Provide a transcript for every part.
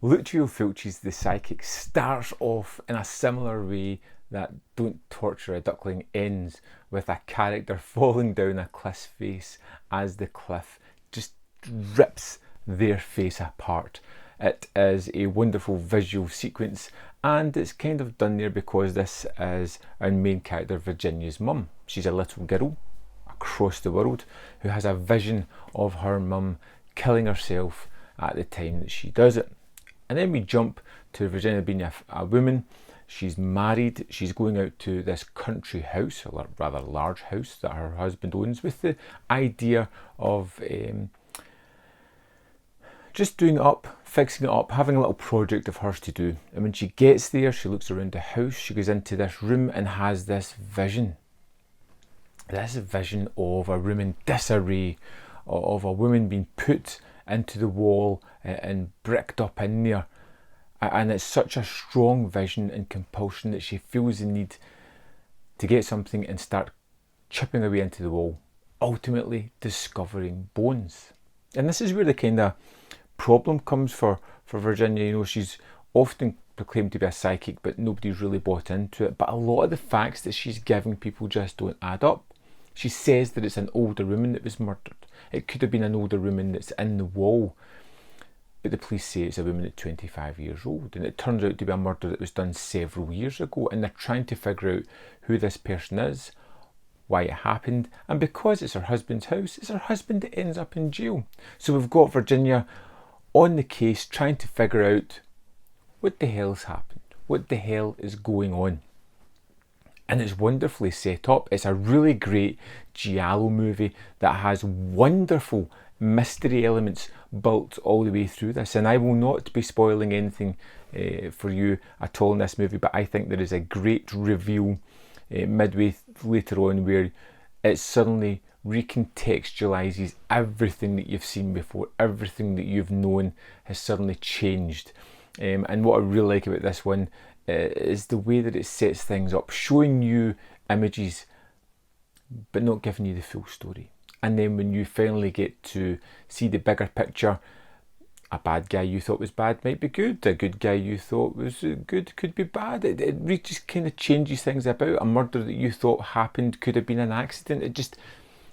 Lucio Fulci's The Psychic starts off in a similar way that Don't Torture a Duckling ends, with a character falling down a cliff's face as the cliff just rips their face apart. It is a wonderful visual sequence, and it's kind of done there because this is our main character Virginia's mum. She's a little girl across the world who has a vision of her mum killing herself at the time that she does it. And then we jump to Virginia being a woman. She's married, she's going out to this country house, a rather large house that her husband owns, with the idea of just doing it up, fixing it up, having a little project of hers to do. And when she gets there, she looks around the house, she goes into this room and has this vision. This vision of a room in disarray, of a woman being put into the wall and bricked up in there. And it's such a strong vision and compulsion that she feels the need to get something and start chipping away into the wall, ultimately discovering bones. And this is where the kind of problem comes for Virginia. You know, she's often proclaimed to be a psychic, but nobody's really bought into it. But a lot of the facts that she's giving people just don't add up. She says that it's an older woman that was murdered. It could have been an older woman that's in the wall. But the police say it's a woman at 25 years old. And it turns out to be a murder that was done several years ago. And they're trying to figure out who this person is, why it happened. And because it's her husband's house, it's her husband that ends up in jail. So we've got Virginia on the case trying to figure out what the hell's happened. What the hell is going on? And it's wonderfully set up. It's a really great giallo movie that has wonderful mystery elements built all the way through this. And I will not be spoiling anything for you at all in this movie, but I think there is a great reveal midway later on where it suddenly recontextualizes everything that you've seen before. Everything that you've known has suddenly changed. And what I really like about this one is the way that it sets things up, showing you images but not giving you the full story. And then when you finally get to see the bigger picture, a bad guy you thought was bad might be good, a good guy you thought was good could be bad. It really just kind of changes things about. A murder that you thought happened could have been an accident.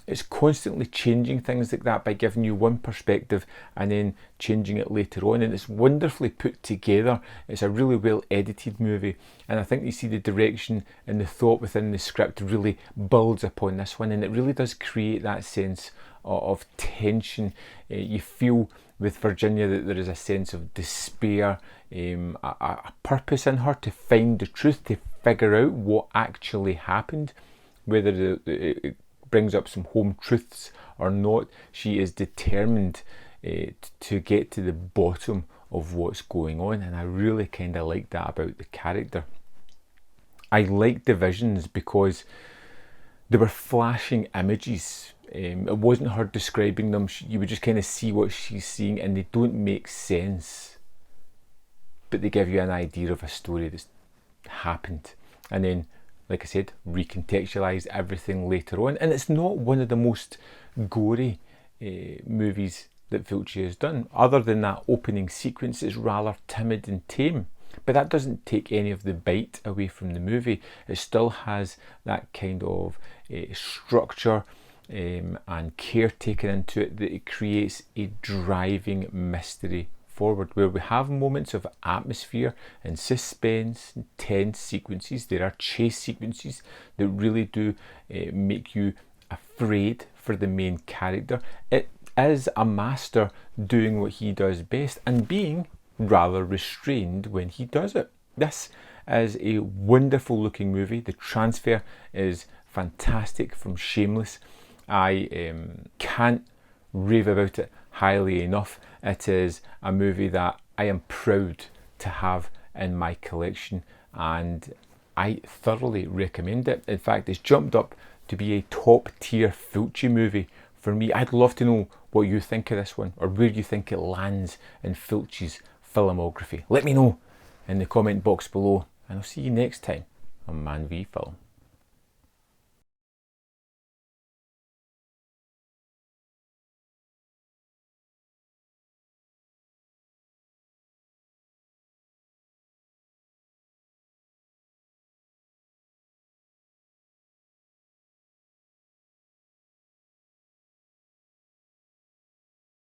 It's constantly changing things like that by giving you one perspective and then changing it later on. And it's wonderfully put together. It's a really well edited movie. And I think you see the direction and the thought within the script really builds upon this one. And it really does create that sense of tension. You feel with Virginia that there is a sense of despair, a purpose in her to find the truth, to figure out what actually happened, whether it brings up some home truths or not. She is determined to get to the bottom of what's going on, and I really kind of like that about the character. I like the visions because they were flashing images. It wasn't her describing them. You would just kind of see what she's seeing, and they don't make sense, but they give you an idea of a story that's happened. And then, like I said, recontextualise everything later on. And it's not one of the most gory movies that Fulci has done. Other than that opening sequence, it's rather timid and tame. But that doesn't take any of the bite away from the movie. It still has that kind of structure and care taken into it, that it creates a driving mystery forward, where we have moments of atmosphere and suspense and tense sequences. There are chase sequences that really do make you afraid for the main character. It is a master doing what he does best and being rather restrained when he does it. This is a wonderful looking movie. The transfer is fantastic from Shameless. I can't rave about it highly enough. It is a movie that I am proud to have in my collection, and I thoroughly recommend it. In fact, it's jumped up to be a top tier Fulci movie for me. I'd love to know what you think of this one, or where you think it lands in Fulci's filmography. Let me know in the comment box below, and I'll see you next time on Man v Film.